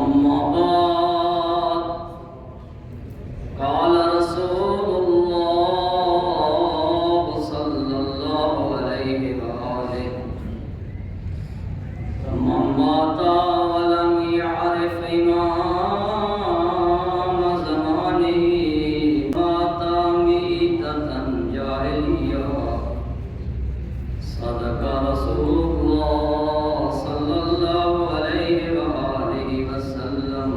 أما بعد قال رسول الله صلى الله عليه وآله من مات ولم يعرف إمام زمانه مات ميتة جاهلية صدق رسول الله صلى الله عليه وآله وسلم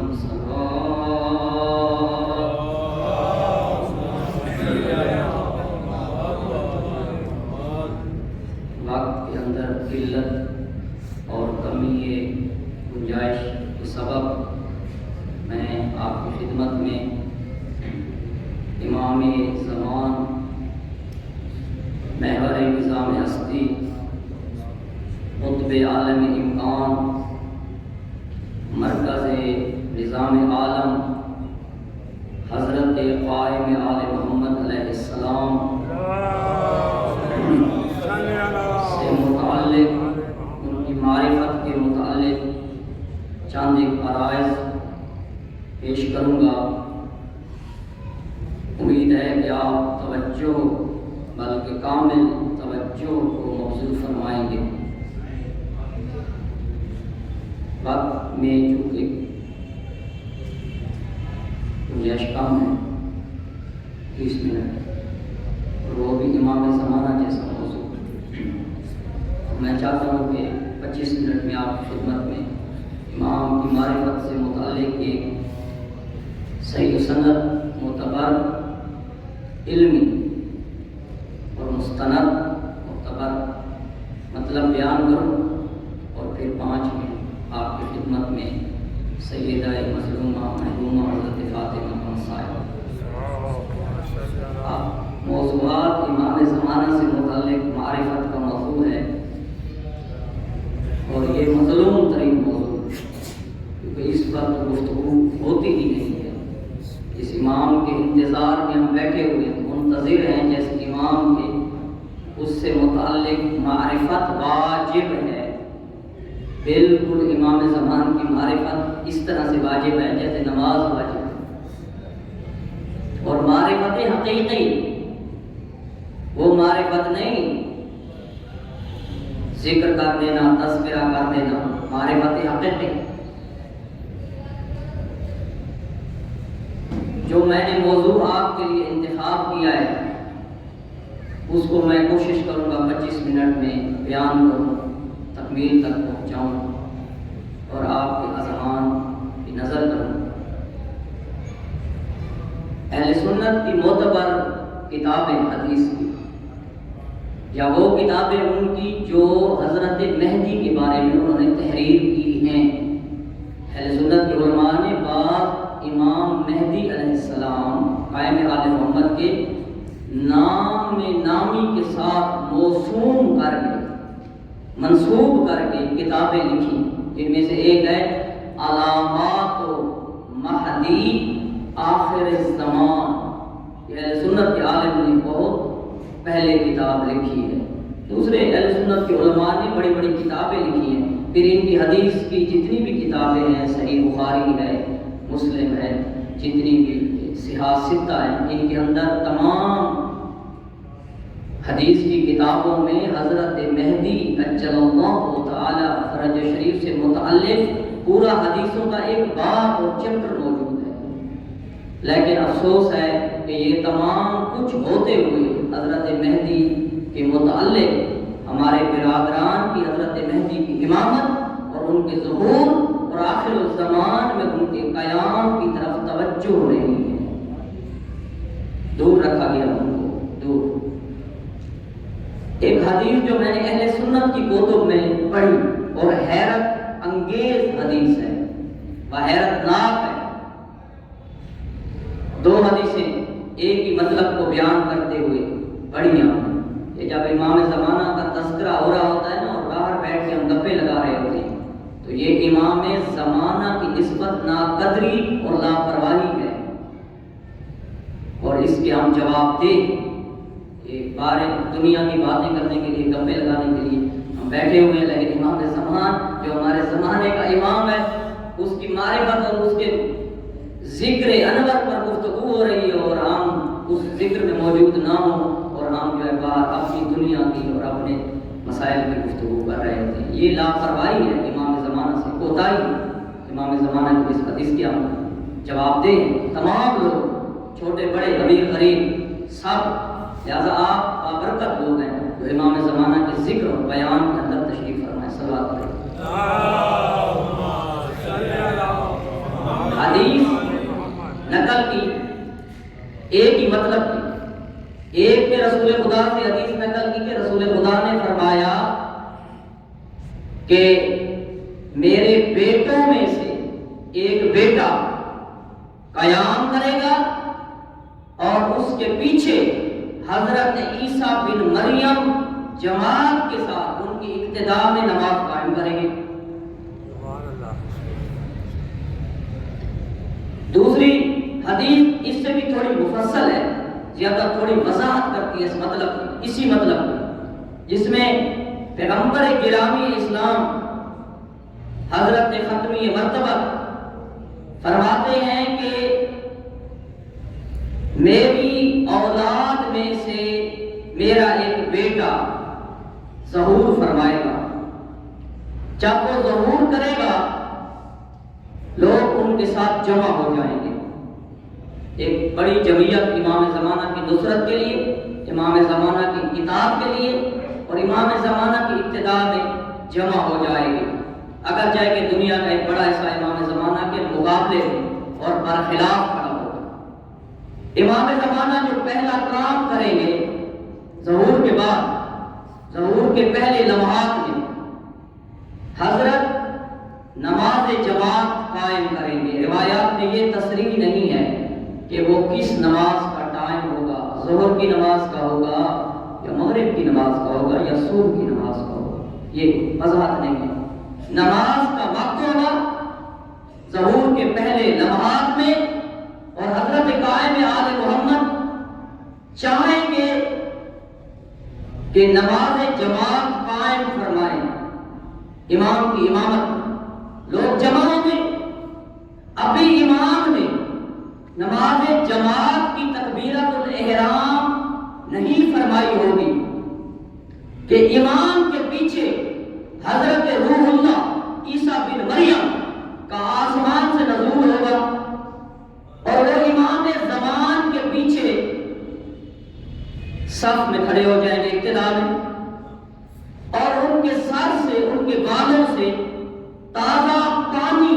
وقت کے اندر قلت اور کمی گنجائش کے سبب میں آپ کی خدمت میں امام زمان محور نظام ہستی قطب عالم امکان مرکز نظام عالم حضرت قائم آل محمد علیہ السلام سے متعلق ان کی معرفت کے متعلق چند ایک عرائض پیش کروں گا۔ امید ہے کہ آپ توجہ بلکہ کامل توجہ کو مبذول فرمائیں گے۔ وقت میں چونکہ گنجائش کم ہے 30 منٹ اور وہ بھی امام زمانہ جیسا موضوع، میں چاہتا ہوں کہ 25 منٹ میں آپ کی خدمت میں امام کی معرفت سے متعلق ایک صحیح سند معتبر علمی اور مستند معتبر مطلب بیان کروں اور پھر 5 میں آپ کی خدمت میں سیدہ مظلومہ محرومہ حضرت فاطمہ صاحبہ موضوعات امام زمانہ سے متعلق معرفت کا موضوع ہے اور یہ مظلوم ترین موضوع ہے کیونکہ اس پر تو گفتگو ہوتی ہی نہیں ہے۔ اس امام کے انتظار میں ہم بیٹھے ہوئے منتظر ہیں جیسے امام کے اس سے متعلق معرفت واجب ہے، بالکل امام زمان کی معرفت اس طرح سے واجب ہے جیسے نماز واجب ہے۔ اور معرفت حقیقی وہ معرفت نہیں ذکر کر دینا تذکرہ کر دینا، معرفت حقیقی جو میں نے موضوع آپ کے لیے انتخاب کیا ہے اس کو میں کوشش کروں گا 25 منٹ میں بیان کروں، تکمیل تک پہنچاؤں اور آپ کے اذہان کی نظر کروں۔ اہل سنت کی معتبر کتابیں حدیث کی یا وہ کتابیں ان کی جو حضرت مہدی کے بارے میں انہوں نے تحریر کی ہیں۔ اہل سنت کے علماء نے بعض امام مہدی علیہ السلام قائم آل محمد کے نام میں نامی کے ساتھ موسوم کر کے منسوب کر کے کتابیں لکھی، جن میں سے ایک ہے علامات مہدی آخر الزمان۔ یہ اہل سنت کے عالم نے بہت پہلے کتاب لکھی ہے۔ دوسرے اہل سنت کے علماء نے بڑی بڑی کتابیں لکھی ہیں۔ پھر ان کی حدیث کی جتنی بھی کتابیں ہیں، صحیح بخاری ہے، مسلم ہے، جتنی بھی صحاح ستہ ہیں، ان کے اندر تمام حدیث کی کتابوں میں حضرت مہدی اجل اللہ تعالی فرج شریف سے متعلق پورا حدیثوں کا ایک باب اور چیپٹر موجود ہے۔ لیکن افسوس ہے کہ یہ تمام کچھ ہوتے ہوئے حضرت مہدی کے متعلق ہمارے برادران کی حضرت مہدی کی امامت اور ان کے ظہور اور آخر الزمان میں ان کے قیام کی طرف توجہ نہیں ہے، دور رکھا گیا ان کو دور۔ ایک حدیث جو میں نے اہل سنت کی کتب میں پڑھی اور حیرت انگیز حدیث ہے، وہ حیرت ناک ہے۔ 2 حدیثیں ایک ہی مطلب کو بیان کرتے ہوئے پڑھیاں۔ یہ جب امام زمانہ کا تذکرہ ہو رہا ہوتا ہے نا اور باہر بیٹھ کے ہم گپے لگا رہے ہوتے ہیں تو یہ امام زمانہ کی نسبت ناقدری اور لاپرواہی ہے، اور اس کے ہم جواب دیں۔ بارے دنیا کی باتیں کرنے کے لیے گپے لگانے کے لیے ہم بیٹھے ہوئے ہیں، لیکن امام زمان جو ہمارے زمانے کا امام ہے اس کی معرفت اور اس کے ذکر انور پر گفتگو ہو رہی ہے اور ہم اس ذکر میں موجود نہ ہوں اور ہم جو ہے باہر اپنی دنیا کی اور اپنے مسائل کی گفتگو کر رہے ہوتے ہیں. یہ لاپرواہی ہے امام زمانہ سے، کوتاہی امام زمانہ کی نسبت. اس کے ہم جواب دیں تمام لوگ، چھوٹے بڑے امیر غریب سب. لہٰذا آپ بابرکت لوگ ہیں جو امام زمانہ کے ذکر اور بیان کے اندر تشریف فرمائیں. صلوات کریں. حدیث نقل کی ایک ہی مطلب کی، ایک میں رسول خدا سے حدیث نقل کی کہ رسول خدا نے فرمایا کہ میرے بیٹوں میں سے ایک بیٹا قیام کرے گا اور اس کے پیچھے حضرت عیسیٰ بن مریم جماعت کے ساتھ ان کی اقتداء میں نماز قائم کریں گے. دوسری حدیث اس سے بھی تھوڑی مفصل ہے، زیادہ تھوڑی وضاحت کرتی ہے اس مطلب کی، اسی مطلب کی، جس میں پیغمبر گرامی اسلام حضرت ختمی مرتبہ فرماتے ہیں کہ میری اولاد میں سے میرا ایک بیٹا ظہور فرمائے گا. جب وہ ظہور کرے گا لوگ ان کے ساتھ جمع ہو جائیں گے. ایک بڑی جمعیت امام زمانہ کی نصرت کے لیے، امام زمانہ کی کتاب کے لیے اور امام زمانہ کی ابتداء میں جمع ہو جائے گی. اگر چاہے کہ دنیا کا ایک بڑا حصہ امام زمانہ کے مقابلے اور برخلاف کھڑا ہوگا. امام زمانہ جو پہلا کام کریں گے ظہور کے بعد، ظہور کے پہلے لمحات میں حضرت نماز جماعت قائم کریں گے. روایات میں یہ تصریح نہیں ہے کہ وہ کس نماز کا ٹائم ہوگا، ظہر کی نماز کا ہوگا یا مغرب کی نماز کا ہوگا یا صبح کی نماز کا ہوگا، یہ وضاحت نہیں ہے. نماز کا وقت ہوگا ظہور کے پہلے لمحات میں اور حضرت قائم آل محمد چاہیں گے کہ نماز جماعت قائم فرمائیں. امام کی امامت لوگ جمع ہوں گے. ابھی امام نے نماز جماعت کی تکبیرۃ الاحرام نہیں فرمائی ہوگی کہ امام کے پیچھے حضرت روح اللہ عیسیٰ بن مریم کا آسمان سے نزول ہوگا اور وہ امام زمان کے پیچھے صف میں کھڑے ہو جائیں گے ابتداء میں، اور ان کے سر سے، ان کے بالوں سے تازہ پانی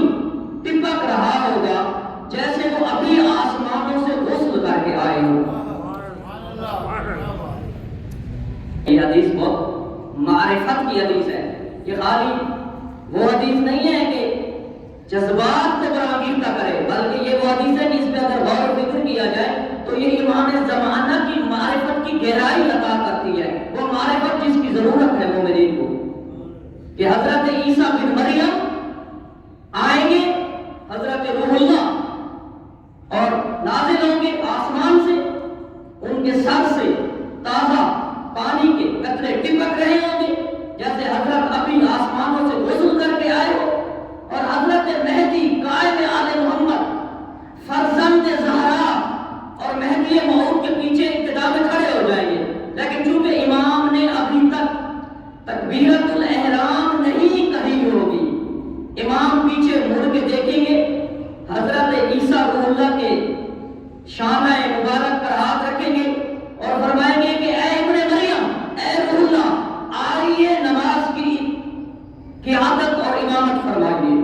ٹپک رہا ہوگا جیسے وہ ابھی آسمانوں سے غسل کر کے آئے ہوں. یہ حدیث بہت معرفت کی حدیث ہے. یہ خالی وہ حدیث نہیں ہے کہ جذبات کو برآمیختہ کرے، بلکہ یہ وہ حدیث ہے کہ اس پہ اگر غور و فکر کیا جائے تو یہ امام زمانہ کی معرفت کی گہرائی عطا کرتی ہے. وہ معرفت جس کی ضرورت ہے مومنین کو کہ حضرت عیسیٰ بن مریم آئیں گے، حضرت روح اللہ اور نازل ہوں گے آسمان سے، ان کے سر سے تازہ پانی کے قطرے ٹپک رہے ہوں گے جیسے حضرت ابھی آسمانوں سے غسل کر کے آئے ہو، اور حضرت مہدی قائم آل محمد فرزند زہرا اور مہدی موعود کے پیچھے ابتداء میں کھڑے ہو جائیں گے. لیکن چونکہ امام نے ابھی تک تکبیرۃ الاحرام نہیں کہی ہوگی، امام پیچھے مڑ کے دیکھیں گے، حضرت عیسیٰ روح اللہ کے شانہ مبارک پر ہاتھ رکھیں گے اور فرمائیں گے کہ اے ابن مریم، اے روح اللہ، آئیے نماز کی قیادت اور امامت فرمائیے.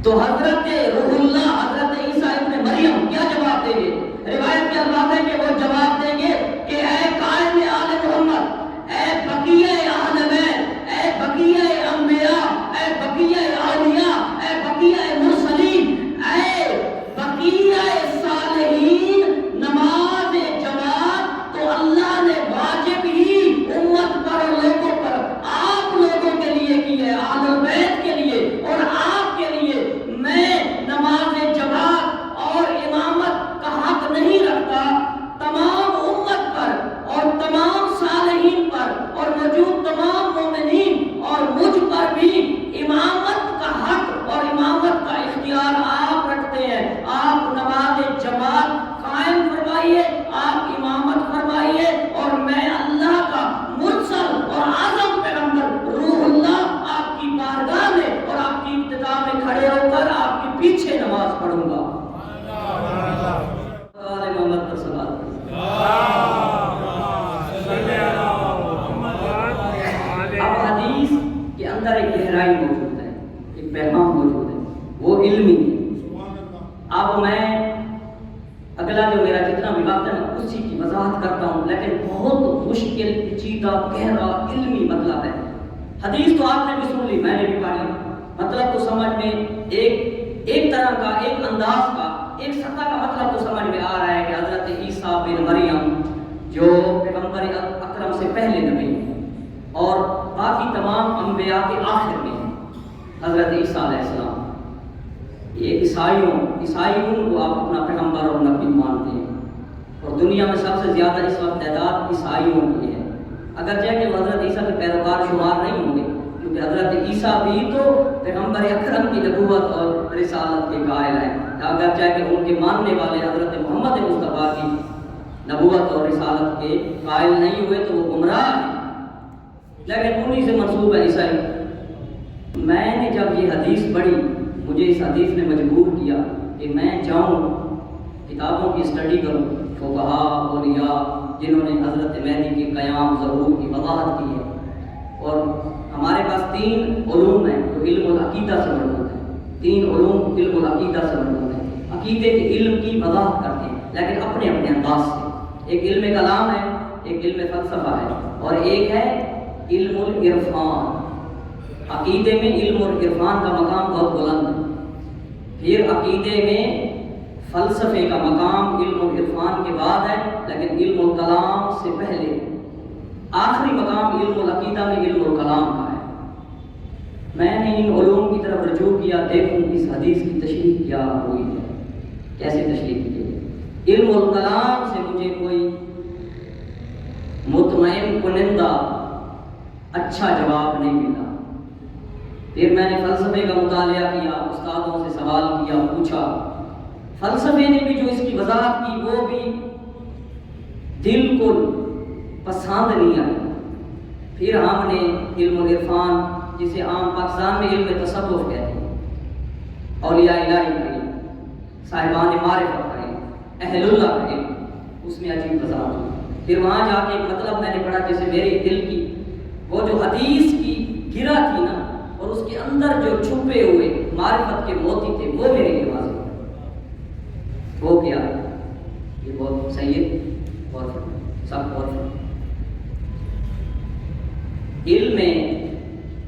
تو حضرت روح اللہ، حضرت عیسیٰ ابن مریم کیا جواب دیں گے؟ روایت کے الفاظ ہے کہ وہ جواب دیں گے کہ اے قائم آل محمد، اے بقیہ اہل بیت، اے بقیہ انبیاء، اے بقیہ اولیاء، اے بقیہ مرسلین، اے بقیہ صالحین، نماز جماعت تو اللہ نے واجب ہی امت پر اور لوگوں پر، آپ لوگوں کے لیے کی ہے، اہل بیت کے لیے اور آپ کے لیے. میں نماز اندر ایک گہرائی موجود ہے، ایک پیغام موجود ہے، وہ علمی ہے۔ اب میں اگلا جو میرا جتنا بھی وقت ہے میں اسی کی وضاحت کرتا ہوں، لیکن بہت مشکل پیچیدہ گہرا علمی مطلب ہے۔ حدیث تو آپ نے بھی سن لی، میں نے بھی پڑھی، مطلب تو سمجھ میں ایک طرح کا، ایک انداز کا، ایک سطح کا مطلب تو سمجھ میں آ رہا ہے کہ حضرت عیسیٰ بن مریم جو پیغمبر اکرم سے پہلے نبی ہیں اور باقی تمام انبیاء کے آخر میں ہیں حضرت عیسیٰ علیہ السلام، یہ عیسائی ان کو آپ اپنا پیغمبر اور نبی مانتے ہیں، اور دنیا میں سب سے زیادہ اس وقت تعداد عیسائیوں کی ہے، اگرچہ کہ وہ حضرت عیسیٰ کے پیروکار شمار نہیں ہوں گے، کیونکہ حضرت عیسیٰ بھی تو پیغمبر اکرم کی نبوت اور رسالت کے قائل ہیں، اگرچہ کہ ان کے ماننے والے حضرت محمد مصطفیٰ کی نبوت اور رسالت کے قائل نہیں ہوئے تو وہ گمراہ ہیں، لیکن انہی سے منسوب ہے عیسائی۔ میں نے جب یہ حدیث پڑھی، مجھے اس حدیث نے مجبور کیا کہ میں جاؤں کتابوں کی اسٹڈی کروں، فقہاء اولیاء جنہوں نے حضرت مہدی کے قیام ظہور کی وضاحت کی ہے، اور ہمارے پاس 3 علوم ہیں جو علم العقیدہ سے مربوط ہیں، 3 علوم علم العقیدہ سے مربوط ہیں، عقیدے کے علم کی وضاحت کرتے ہیں لیکن اپنے اپنے انداز سے۔ ایک علم کلام ہے، ایک علم فلسفہ ہے، اور ایک ہے علم العرفان۔ عقیدے میں علم اور عرفان کا مقام بہت بلند ہے، پھر عقیدے میں فلسفے کا مقام علم و عرفان کے بعد ہے، لیکن علم الکلام سے پہلے آخری مقام علم العقیدہ میں علم الکلام کا ہے۔ میں نے ان علوم کی طرف رجوع کیا، دیکھوں اس حدیث کی تشریح کیا ہوئی ہے، کیسے تشریح کی ہے۔ علم الکلام سے مجھے کوئی مطمئن کنندہ اچھا جواب نہیں ملا، پھر میں نے فلسفے کا مطالعہ کیا، استادوں سے سوال کیا، پوچھا، فلسفے نے بھی جو اس کی وضاحت کی وہ بھی دل کو پسند نہیں آئی۔ پھر ہم نے علم العرفان، جسے عام پاکستان میں علم تصوف کہتے ہیں، اولیاء الہی کا علم، صاحبان معرفت کا علم، اہل اللہ کا علم، اس میں عجیب وضاحت ہوئی۔ پھر وہاں جا کے مطلب میں نے پڑھا، جیسے میرے دل کی وہ جو حدیث کی گرہ تھی نا، اور اس کے اندر جو چھپے ہوئے معرفت کے موتی تھے، وہ میرے لیے واضح ہوئے۔ وہ کیا؟ یہ بہت سید اور سب اور علم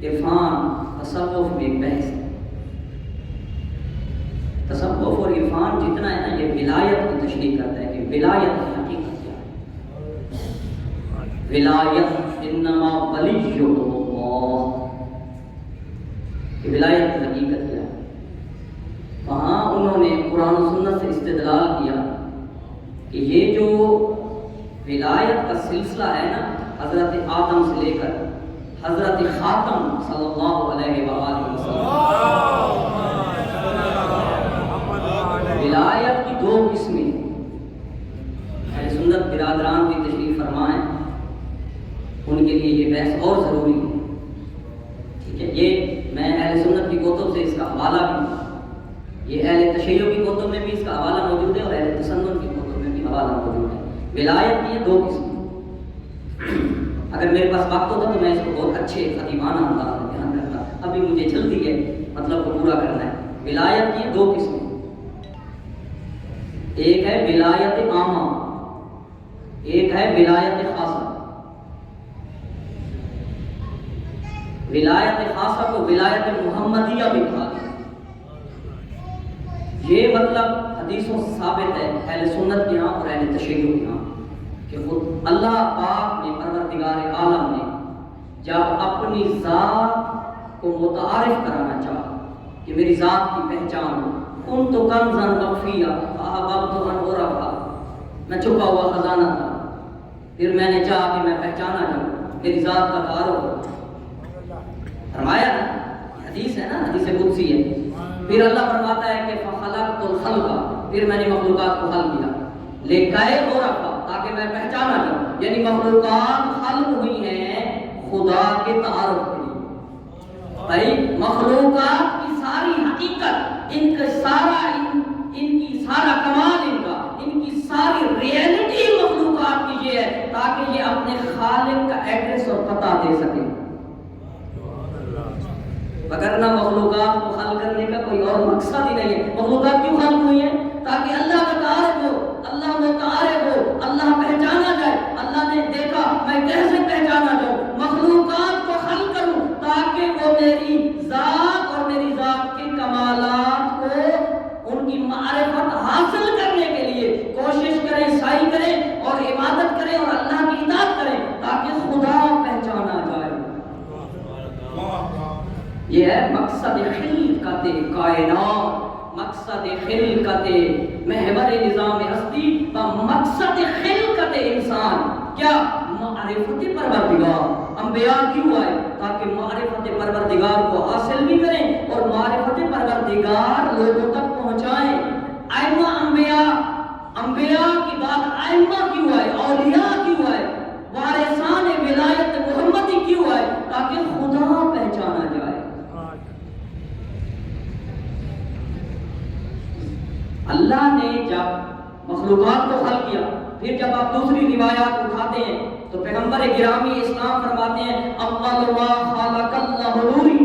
عرفان تصوف میں ایک بحث ہے۔ تصوف اور عرفان جتنا ہے نا، یہ ولایت کی تشریح کرتا ہے کہ ولایت کی حقیقت کیا ہے۔ ولایت انما ولی اللہ، کہ ولایت کی حقیقت کیا ہے۔ وہاں انہوں نے قرآن و سنت سے استدلال کیا کہ یہ جو ولایت کا سلسلہ ہے نا، حضرت آدم سے لے کر حضرت خاتم صلی اللہ علیہ وآلہ وسلم، ولایت کی 2 قسمیں، اہل سنت برادران کی تشریح فرمائیں، ان کے لیے یہ بحث اور ضروری ہے، ٹھیک ہے۔ یہ میں اہل سنت کی کتب سے اس کا حوالہ بھی، یہ اہل تشیع کی کتب میں بھی اس کا حوالہ موجود ہے اور اہل تسنن کی کتب میں بھی حوالہ موجود ہے۔ ولایت کی 2 قسمیں، اگر میرے پاس وقت ہوتا تو میں اس کو بہت اچھے خطیبانہ انداز میں بیان کرتا، ابھی مجھے جلدی ہے مطلب کو پورا کرنا ہے۔ ولایت کی 2 قسمیں، ایک ہے ولایت عامہ، ایک ہے ولایت خاصہ۔ ولایت خاصہ کو ولایت محمدیہ بھی کہا گیا۔ یہ مطلب حدیثوں سے ثابت ہے اہل سنت کے ہاں اور اہل تشیع کے ہاں کہ خود اللہ پاک نے، پروردگار عالم نے جب اپنی ذات کو متعارف کرانا چاہا کہ میری ذات کی پہچان ہو، کن تو کنزا مخفیہ فاحببت ان اعرف، میں چھپا ہوا خزانہ تھا، پھر میں نے چاہا کہ میں پہچانا جاؤں، میری ذات کا تعارف ہو۔ فرمایا نا، حدیث ہے نا، حدیث قدسی ہے۔ پھر اللہ فرماتا ہے کہ فخلقت الخلق، پھر میں نے مخلوقات کو خلق کیا، لکائے اعرف، تاکہ میں پہچانا جاؤں، یعنی مخلوقات خلق ہوئی ہیں خدا کے تعارف کے لیے۔ بھائی مخلوقات کی ساری حقیقت، ان کا سارا ان کی سارا کمال، ان کی ساری ریئلٹی مخلوقات کی یہ ہے تاکہ یہ اپنے خالق کا ایڈریس اور پتہ دے سکے۔ وگرنہ مخلوقات کو خلق کرنے کا کوئی اور مقصد ہی نہیں ہے. مخلوقات کیوں خلق ہوئی ہیں؟ تاکہ اللہ متعارف ہو، اللہ متعارف ہو، اللہ پہچانا جائے. اللہ نے دیکھا میں کیسے پہچانا جاؤں، مخلوقات کو خلق کروں تاکہ وہ میری ذات اور میری ذات کے کمالات کو، ان کی معرفت حاصل کرنے کے لیے کوشش کریں، سعی کریں اور عبادت کریں اور اللہ کی اطاعت کریں تاکہ خدا پہچانا جائے. یہ ہے مقصد خلقت کائنات، مقصد خلقت محور نظام ہستی و مقصد خلقت انسان. کیا؟ معرفت پروردگار. انبیاء کیوں آئے؟ تاکہ معرفت پروردگار کو حاصل بھی کریں اور معرفت پروردگار لوگوں تک پہنچائیں. ائمہ انبیاء کی بات ائمہ کیوں آئے؟ اولیاء کیوں آئے؟ وارثان ولایت محمدی کیوں آئے؟ تاکہ خدا پہچانا جائے. اللہ نے جب مخلوقات کو خلق کیا، پھر جب آپ دوسری روایات اٹھاتے ہیں تو پیغمبر گرامی اسلام فرماتے ہیں اول ما خلق اللہ نوری.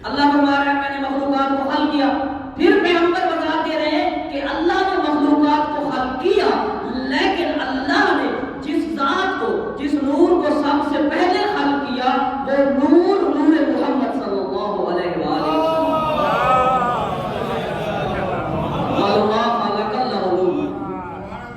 اللہ فرما رہا ہے میں نے مخلوقات کو خلق کیا. پھر پیغمبر بتاتے رہے کہ اللہ نے مخلوقات کو خلق کیا، لیکن اللہ نے جس ذات کو، جس نور کو سب سے پہلے خلق کیا وہ نور محمد صلی اللہ علیہ وآلہ وسلم.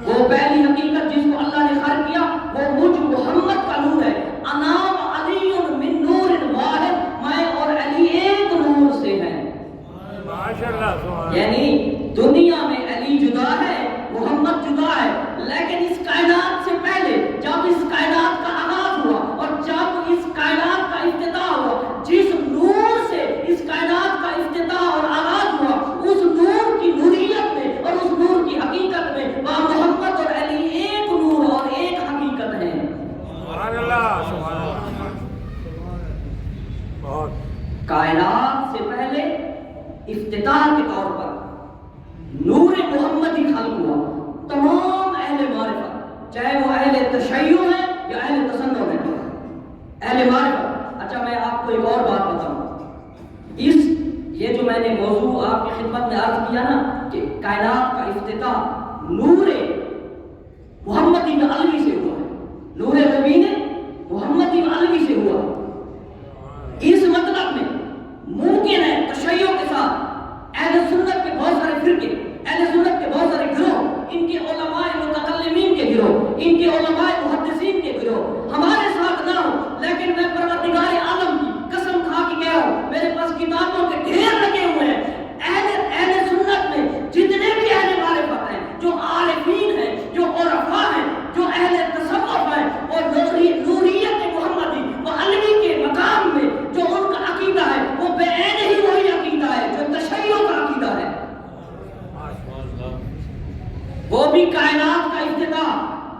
وہ پہلی حقیقت جس کو اللہ نے خلق کیا وہ مجھ محمد کا نور ہے. انا علی من نور واحد، میں اور علی ایک نور سے ہیں. یعنی دنیا میں علی جدا ہے، محمد جدا ہے، لیکن اس کائنات سے پہلے جب اس کائنات کا آغاز ہوا اور جب اس کائنات کا افتتاح ہوا، جس نور سے اس کائنات کا افتتاح اور آغاز ہوا، اس نور کی نوریت میں اور اس نور کی حقیقت میں وہاں محمد اور علی ایک نور اور ایک حقیقت ہے. سبحان اللہ، سبحان اللہ. کائنات سے پہلے افتتاح کے طور پر نور محمدی خلق ہوا. تمام اہل معرفت، چاہے وہ اہل تشیع ہیں یا اہل تصنع ہیں، اہل معرفت. اچھا میں آپ کو ایک اور بات بتاؤں. یہ جو میں نے موضوع آپ کی خدمت میں عرض کیا نا کہ کائنات کا افتتاح نور محمدی میں علوی سے ہوا ہے، نور مبین محمدی میں علوی سے ہوا ہے. اس مطلب میں ممکن ہے تشیع کے ساتھ اہل سنت کے بہت سارے فرقے، اہل سنت کے بہت سارے گروہ، ان کے علماء متکلمین کے گروہ، ان کے علماء محدثین کے گروہ ہمارے ساتھ نہ ہو، لیکن میں پروردگار عالم کی قسم کھا کے کہہ رہا ہوں میرے پاس کتابوں کے ڈھیر لگے ہوئے ہیں. اہل سنت میں جتنے بھی اہل معرفت ہیں، جو عارفین ہیں، جو عرفاء ہیں، جو اہل تصوف ہیں، اور نوریت محمدی و علوی کے مقام میں جو ان کا عقیدہ ہے وہ بے عین ہی وہی عقیدہ ہے جو تشیع کا عقیدہ ہے. وہ بھی کائنات کا افتتاح،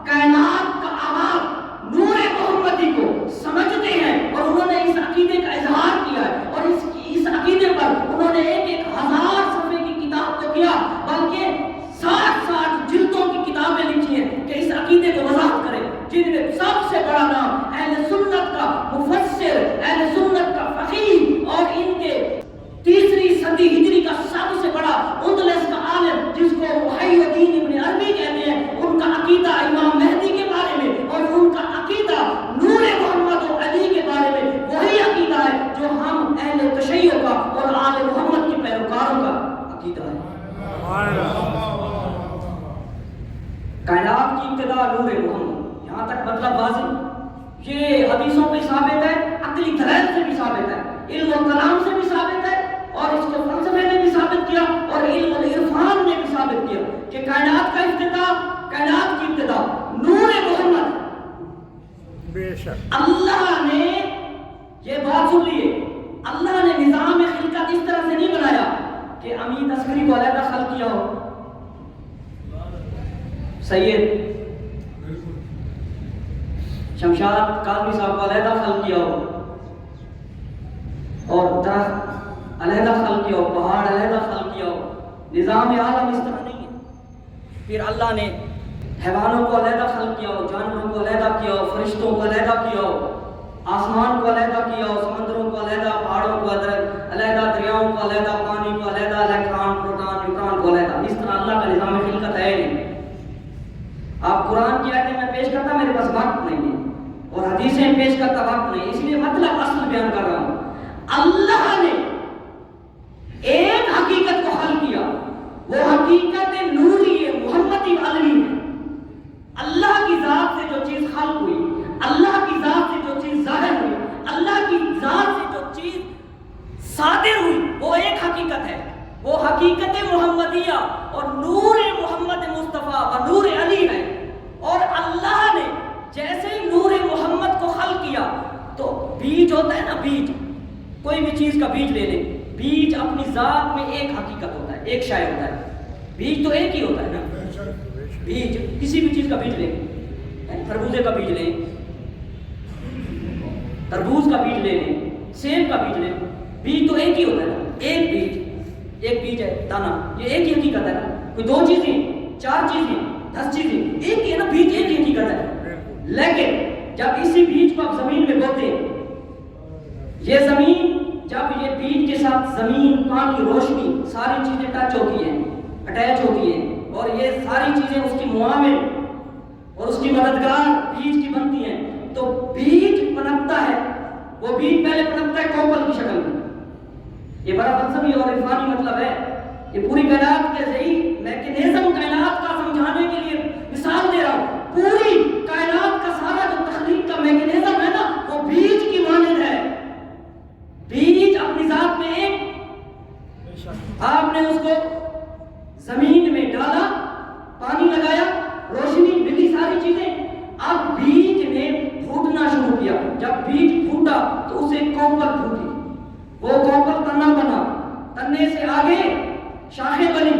کائنات کا آغاز نور محمدی کو سمجھتے ہیں اور انہوں نے اس عقیدے کا اظہار کیا ہے اور اس عقیدے پر انہوں نے 1000 صفحے کی کتاب تو کیا بلکہ 60 جلدوں کی کتابیں لکھی ہیں کہ اس عقیدے کو وضاحت کریں، جن میں سب سے بڑا نام اہل سنت کا مفسر، اہل سنت کا فقیہ اور ان کے 3 صدی ہجری کا سب سے بڑا اندلس کا عالم جس کو محی الدین ابن عربی کہتے ہیں، ان کا عقیدہ امام مہدی کے بارے میں اور ان کا عقیدہ نور محمد و علی کے بارے میں وہی عقیدہ ہے جو ہم اہل تشیع کا اور آل محمد کے پیروکاروں کا عقیدہ ہے. کائنات کی ابتدا نور محمد، یہاں تک مطلب واضح. یہ حدیثوں پہ ثابت ہے، عقلی دلائل سے بھی ثابت ہے، علم و کلام سے بھی ثابت ہے اور اس کو فلسفے نے بھی ثابت کیا اور علم العرفان نے بھی ثابت کیا کہ کائنات کا افتتاح، کائنات کی ابتدا نور محمد. بے شک اللہ نے یہ بات سن لیے، اللہ نے نظام خلقت اس طرح سے نہیں بنایا کہ امین عسکری کو علیحدہ خلق کیا ہو، سید شمشاد قاضی صاحب کو علیحدہ خلق کیا ہو اور درخت علیحدہ خلق کیا ہو، پہاڑ علیحدہ خلق کیا ہو. نظام عالم اس طرح نہیں ہے. پھر اللہ نے حیوانوں کو علیحدہ خلق کیا ہو، جانوروں کو علیحدہ کیا ہو، فرشتوں کو علیحدہ کیا ہو، آسمان کو علیحدہ کیا ہو، سمندروں کو علیحدہ، پہاڑوں کو پیش کرتا وقت نہیں، اس لیے مطلب اصل بیان کر رہا ہوں۔ اللہ نے ایک حقیقت کو حل کیا، وہ حقیقت نوری محمدی علوی ہے۔ اللہ کی ذات سے جو چیز خلق ہوئی، اللہ کی ذات سے جو چیز ظاہر ہوئی، اللہ کی ذات سے جو چیز صادر ہوئی، وہ ایک حقیقت ہے، وہ حقیقت محمدیہ اور نور محمد مصطفیٰ و نور علی ہے۔ اور اللہ نے جیسے ہی نور محمد کو خلق کیا تو بیج ہوتا ہے نا، بیج، کوئی بھی چیز کا بیج لے لیں، بیج اپنی ذات میں ایک حقیقت ہوتا ہے، ایک شے ہوتا ہے، بیج تو ایک ہی ہوتا ہے نا، بیج کسی بھی چیز کا بیج لیں، خربوزے کا بیج لیں، تربوز کا بیج لے لیں، سیب کا بیج لیں، بیج تو ایک ہی ہوتا ہے نا، ایک بیج ہے دانا، یہ ایک ہی حقیقت ہے نا، کوئی دو چیزیں، چار چیزیں، 10 چیزیں، ایک ہی ہے نا، بیج ایک ہی حقیقت ہے۔ لیکن جب اسی بیج کو آپ زمین میں بوتے ہیں، یہ زمین جب یہ بیج کے ساتھ زمین، پانی، روشنی، ساری چیزیں ٹچ ہوتی ہیں، اٹیچ ہوتی ہیں، اور یہ ساری چیزیں اس کی معاون اور اس کی مددگار بیج کی بنتی ہیں، تو بیج پنپتا ہے۔ وہ بیج پہلے پنپتا ہے کوپل کی شکل میں۔ یہ بڑا فلسفی اور عرفانی مطلب ہے، یہ پوری کائنات کے ذریعے میکینزم کائنات کا سمجھانے کے لیے مثال دے رہا ہوں۔ پوری کائنات کا سارا جو تخلیق کا میکینزم ہے نا، وہ بیج کی مانند ہے۔ بیج اپنی ذات میں ایک، آپ نے اس کو زمین میں ڈالا، پانی لگایا، روشنی ملی، ساری چیزیں، اب بیج نے پھوٹنا شروع کیا۔ جب بیج پھوٹا تو اسے کوپل پھوٹی، وہ کوپل تنا بنا، تنے سے آگے شاخیں بنی،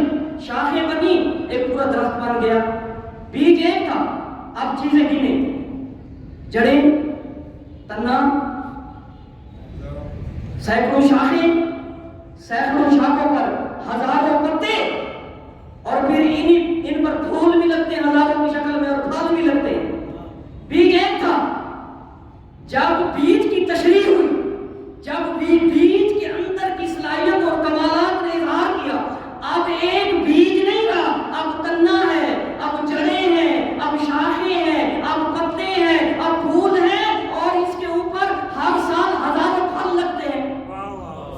شاخیں بنی، ایک پورا درخت بن گیا۔ بیج ایک تھا، اب چیزیں گنیں، جڑیں، تنا، سینکڑوں شاخیں، سینکڑوں شاخوں پر ہزاروں پتے، اور پھر ان پر پھول بھی لگتے ہیں ہزاروں کی شکل میں، اور پھل بھی لگتے ہیں۔ بیج ایک تھا۔ جب بیج کی تشریح ہوئی، جب بیج کے اندر کی صلاحیت اور کمالات نے اظہار کیا، اب ایک بیج نہیں رہا، اب تنا ہے، اب جڑیں ہیں، اب شاخیں ہیں، اب پتے ہیں، اب پھول ہیں، اور اس کے اوپر ہر سال ہزاروں پھل لگتے ہیں۔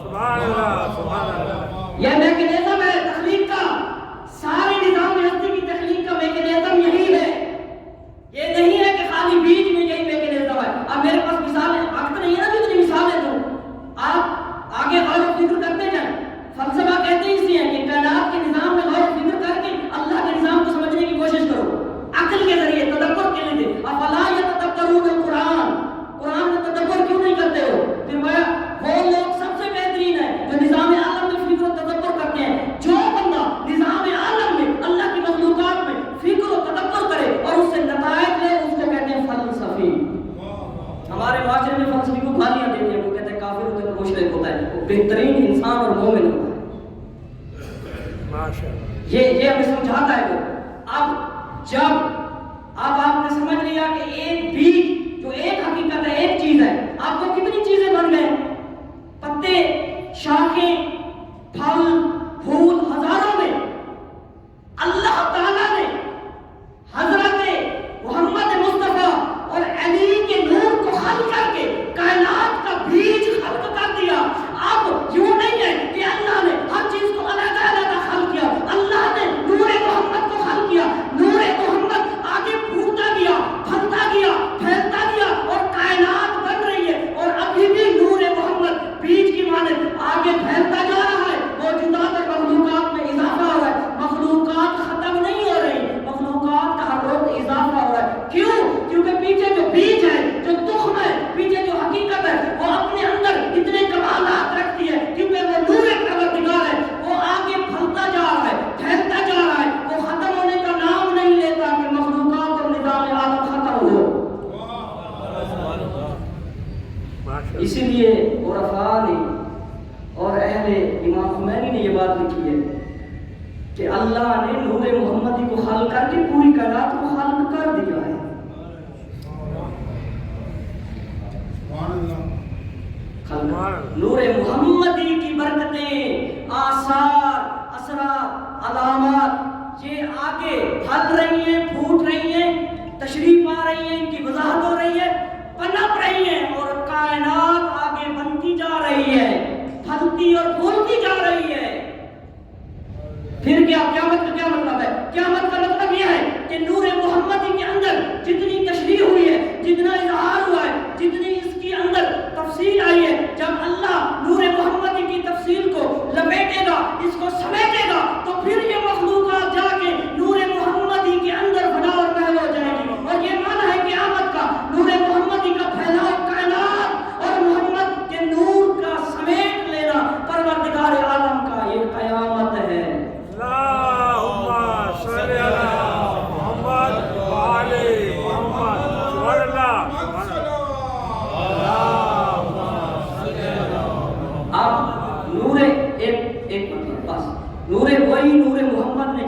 سبحان اللہ، سبحان اللہ۔ یہ میکینزم ہے تخلیق کا، سارے نظام ہستی کی تخلیق کا میکینزم یہی ہے۔ یہ نہیں ہے کہ خالی بیج میں یہی میکینزم ہے۔ اب میرے پاس مثال ہے، وقت نہیں ہے نا جتنی مثالیں دوں، آپ آگے غور و فکر کرتے جائیں۔ فلسفہ کہتے اس لیے کہ کائنات کے نظام میں غور و فکر کر کے اللہ کے نظام کو سمجھنے کی کوشش کرو، عقل کے ذریعے، تدبر کے لیے۔ افلا یتدبرون القرآن، قرآن میں تدبر کیوں نہیں کرتے ہو؟ پھر وہ لوگ سب سے بہترین ہے جو نظام عالم میں فکر و تدبر کرتے ہیں۔ جو بندہ نظام عالم میں، اللہ کی مخلوقات میں فکر و تدبر کرے اور اس سے نتائج لے، اس کو کہتے ہیں فلسفی۔ ہمارے معاشرے میں فلسفی کو گالیاں دیتے ہیں، وہ کہتے ہیں کافر ہوتا ہے، مشرک ہوتا ہے، وہ بہترین انسان اور مومن ہوتا ہے۔ یہ ہمیں سمجھاتا ہے وہ۔ اب آپ نے سمجھ لیا کہ ایک بیج جو ایک حقیقت ہے، ایک چیز ہے، آپ کو کتنی چیزیں بن گئے، پتے، شاخیں، پھل، پھول، ہزاروں میں۔ اللہ تعالیٰ نے حضرت محمد مصطفیٰ اور علی کے نور کو خلق کر کے کائنات کا بیج خلق کر دیا۔ اب یوں نہیں ہے کہ اللہ نے ہر چیز کو علیحدہ علیحدہ خلق کیا، اللہ نے نور محمد کو خلق کیا، نور محمد آگے پھوٹتا گیا، پھلتا گیا، پھیلتا گیا، اور کائنات بن رہی ہے، اور ابھی بھی نور محمد بیج کی مانند آگے پھیلتا جا رہا ہے، موجودات اور مخلوقات میں اضافہ ہو رہا ہے۔ مخلوقات ختم نہیں ہو رہی، مخلوقات کا ہر روز اضافہ ہو رہا ہے۔ کیوں؟ کیونکہ پیچھے جو بیج ہے، جو تخم ہے، پیچھے جو حقیقت ہے، وہ اپنے اندر اتنے کمالات رکھتی ہے، کیونکہ وہ نور پروردگار ہے، وہ آگے پھلتا جا رہا ہے، پھیلتا جا رہا ہے، وہ ختم ہونے کا نام نہیں لیتا کہ مخلوقات اور نظام عالم ختم ہو۔ اسی لیے عرفاء نے اور اہل امام خمینی نے یہ بات لکھی ہے کہ اللہ نے نور محمدی کو خلق کر کے پوری کائنات کو خلق کر دیا ہے۔ نور محمدی کی برکتیں، آثار، اثرات، علامات، یہ آگے پھل رہی ہیں، پھوٹ رہی ہیں، تشریف آ رہی ہیں، ان کی وضاحت ہو رہی ہے، پنپ رہی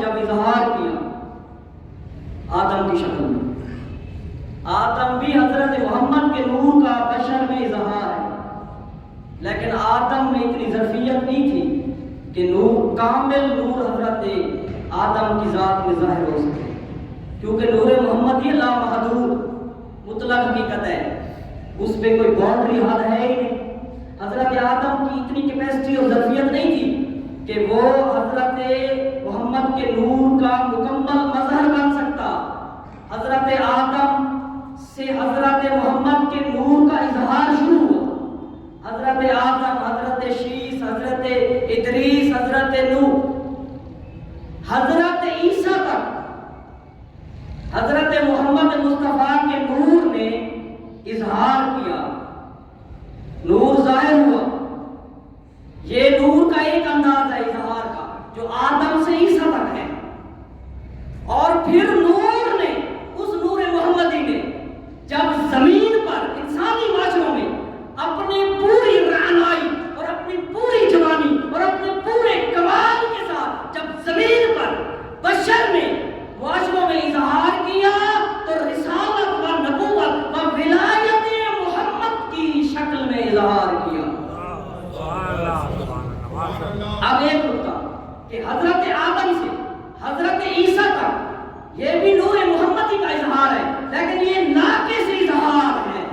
جب اظہار کیا آدم کی شکل میں، آدم بھی حضرت محمد کے نور کا بشر میں اظہار ہے، لیکن آدم میں اتنی ظرفیت نہیں تھی کہ نور، کامل نور حضرت آدم کی ذات میں ظاہر ہو سکے، کیونکہ نور محمد یہ لامحدود مطلق حقیقت ہے، اس پہ کوئی باؤنڈری حد ہے ہی نہیں۔ حضرت آدم کی اتنی کیپیسٹی اور ظرفیت نہیں تھی کہ وہ حضرت محمد کے نور کا مکمل مظہر بن سکتا۔ حضرت آدم سے حضرت محمد کے نور کا اظہار شروع ہوا۔ حضرت آدم، حضرت شیس، حضرت ادریس، حضرت نوح، حضرت عیسیٰ تک حضرت محمد مصطفیٰ کے نور نے اظہار کیا، نور ظاہر ہوا۔ یہ نور کا ایک انداز ہے اظہار کا جو آدم سے عیسیٰ تک ہے، اور پھر نور نے، اس نور محمدی نے جب زمین پر انسانی معاشروں میں اپنی پوری رعنائی اور اپنی پوری جوانی اور اپنے پورے کمال کے ساتھ جب زمین پر بشر نے معاشروں میں اظہار کیا تو رسالت و نبوت و ولایت محمد کی شکل میں اظہار کیا۔ اب ایک نکتہ کہ حضرت آدم سے حضرت عیسیٰ تک یہ بھی نور محمدی کا اظہار ہے، لیکن یہ ناقص اظہار ہے،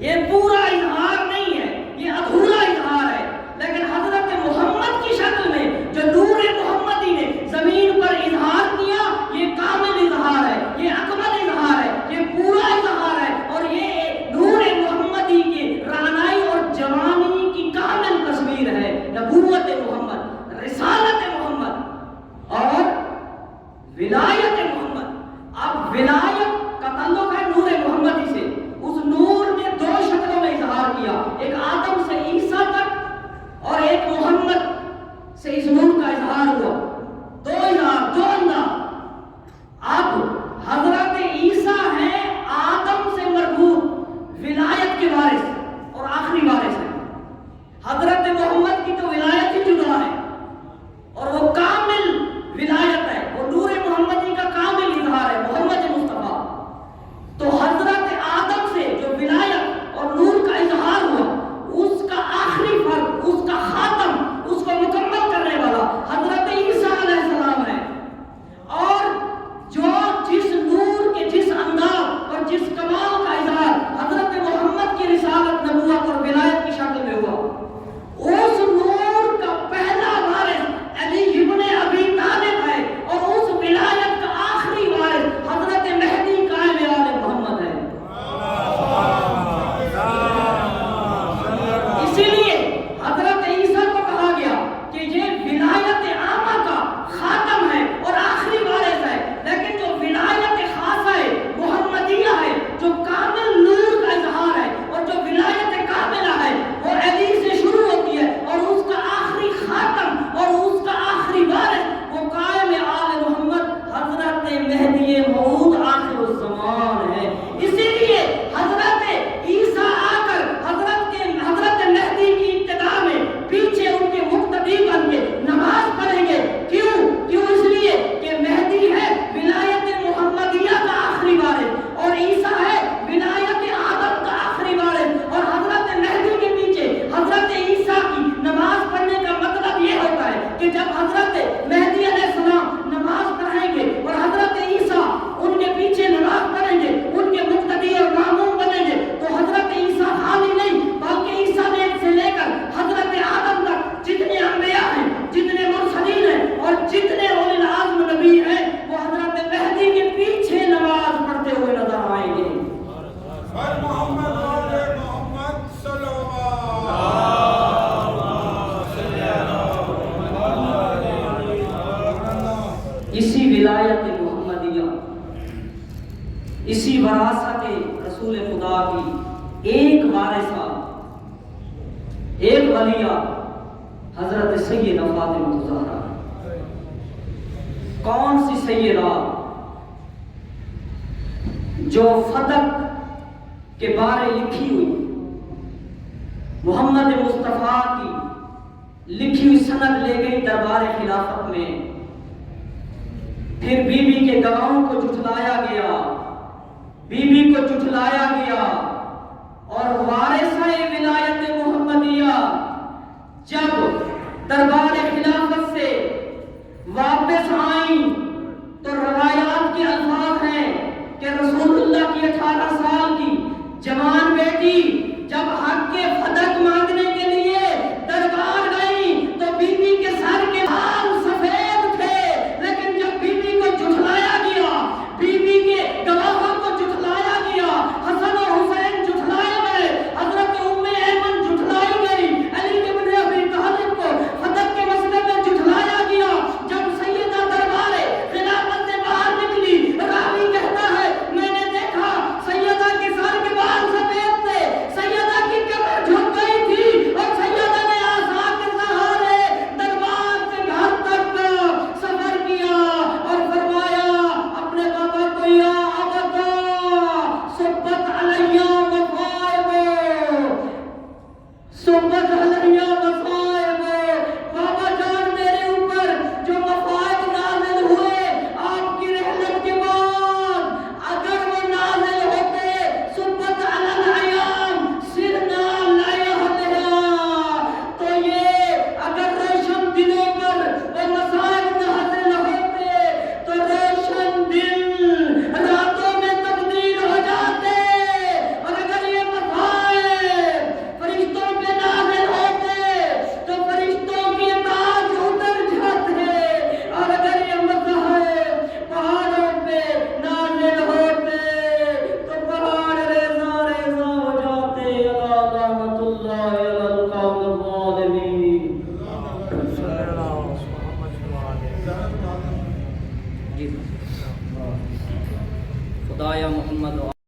یہ پورا اظہار نہیں ہے، یہ ادھورا اظہار ہے۔ لیکن حضرت محمد کی شکل میں جو نور محمدی نے زمین پر اظہار کیا، یہ کامل اظہار ہے، یہ اکمل اظہار ہے، یہ پورا اظہار ہے، اور یہ نور محمدی کی رعنائی اور جوانی کی کامل تصویر ہے۔ نبوت محمد، رسالت محمد اور ولایت محمد۔ اب ولایت کا تعلق ہے نور محمدی سے، اس نور نے دو شکلوں میں اظہار کیا، ایک آدم سے عیسیٰ تک اور ایک محمد سے اس نور کا اظہار ہوا، دو اظہار، دو انداز۔ اب حضرت عیسیٰ ہیں آدم سے مربوط ولایت کے وارث اور آخری وارث ہیں۔ حضرت محمد کی تو ولایت ہی جدا ہے اور وہ کامل ولایت ہے، وہ نور محمدی کا کامل اظہار ہے، محمد مصطفیٰ۔ تو حضرت آدم سے جو ولایت اور نور کا اظہار ہوا، اس کا آخری فرد، اس کا خاتم، اس کو مکمل کرنے والا حضرت عیسیٰ علیہ السلام ہے، اور جو جس نور کے جس انداز اور جس کمال کا اظہار حضرت محمد کی رسالت، نبوت اور ولایت کی شکل میں ہوا، اس نور کا پہلا وارث علی ابن ابی طالب ہے، اور اس ولایت کا آخری وارث حضرت مہدی قائم آل محمد ہے۔ اسی لیے حضرت عیسیٰ کو کہا گیا کہ یہ ولایت عامہ کا خاتم ہے اور آخری وارث ہے، لیکن جو ولایت خاصہ ہے، محمدیہ ہے، جو کامل نور کا اظہار ہے، اور جو ولایت کاملہ ہے، وہ علی سے شروع ہوتی ہے، اور اس کا آخری خاتم اور اس کا آخری وارث وہ قائم آل محمد حضرت مہدی موعود آخر الزمان ہے۔ اسی لیے حضرت عیسیٰ آ کر حضرت مہدی کی ابتدا میں پیچھے ان کے مقتدی بن کے نماز پڑھیں گے۔ کیوں؟ اس لیے کہ مہدی ہے ولایت محمدیہ کا آخری وارث، اور عیسیٰ ہے ولایت آدم کا آخری وارث، اور حضرت مہدی کے پیچھے حضرت عیسیٰ کی نماز پڑھنے کا مطلب یہ ہوتا ہے کہ جب حضرت مہدی علیہ السلام نماز پڑھیں گے اور حضرت عیسیٰ ان کے پیچھے نماز پڑھیں گے، ان کے مقتدی اور ماموم بنیں گے، تو حضرت عیسیٰ خالی نہیں بلکہ عیسیٰ نے سے لے کر حضرت آدم تک جتنے انبیاء ہیں، جتنے مرسلین ہیں اور جتنے اولی العزم نبی ہیں، وہ حضرت مہدی کے پیچھے نماز پڑھتے ہوئے نظر آئیں گے۔ محمد صلی اسی ولایت محمدیہ، اسی وراثت رسول خدا کی ایک وارثہ، ایک ولیہ حضرت سیدہ فاطمہ الزہرا۔ کون سی سیدہ؟ جو فتق کے بارے لکھی ہوئی محمد مصطفیٰ کی لکھی ہوئی سند لے گئی دربار خلافت میں، پھر بی بی کے گواہوں کو جھٹلایا گیا، بی بی کو جھٹلایا گیا، اور وارثہ ولایت محمدیہ جب دربار خلافت سے واپس آئیں تو روایات کے الفاظ ہیں کہ رسول اللہ کی 18 سال کی جوان بیٹی جب حق کے فدق مانگنے کے لیے دربار گئی تو بی بی کے سر کے بال سفید تھے، لیکن جب بی بی کو جھٹلایا گیا، بی بی کے گواہوں کو جھٹلایا گیا، حسن اور حسین جھٹلائے گئے، حضرت ام ایمن جھٹلائی گئی، علی ابن ابی طالب کو فدق کے مسئلے میں جھٹلایا گیا، جب سیدہ دربار خلافت سے باہر نکلی، راوی کہتا ہے میں نے دیکھا سیدہ کے سر کے بال سفید تھے، سیدہ کی کمر جھک گئی تھی، اور سیدہ نے عصا کے سہارے دربار سے گھر تک سفر کیا اور فرمایا اپنے بابا کو یا ابدا صبت علیہ مصائب، صبت علیہ مصائب، بابا جان میرے اوپر جو مصائب نازل ہوئے آپ کی رحلت کے بعد، اگر وہ نازل ہوتے صبت علی الایام سرنا لیہلہا، تو یہ اگر روشن دلوں پر وہ مصائب نازل ہوتے تو روشن دل راتوں میں تبدیل ہو جاتے، اور اگر یہ مصائب فرشتوں پہ نازل ہوتے تو فرشتوں کے تاج اتر جاتے، اور اگر یہ مصائب پہاڑوں پہ نازل ہوتے تو پہاڑ ریزہ ریزہ ہو جاتے۔ اللہ رحمت اللہ علی القوم الظالمین۔ جی خدایا محمد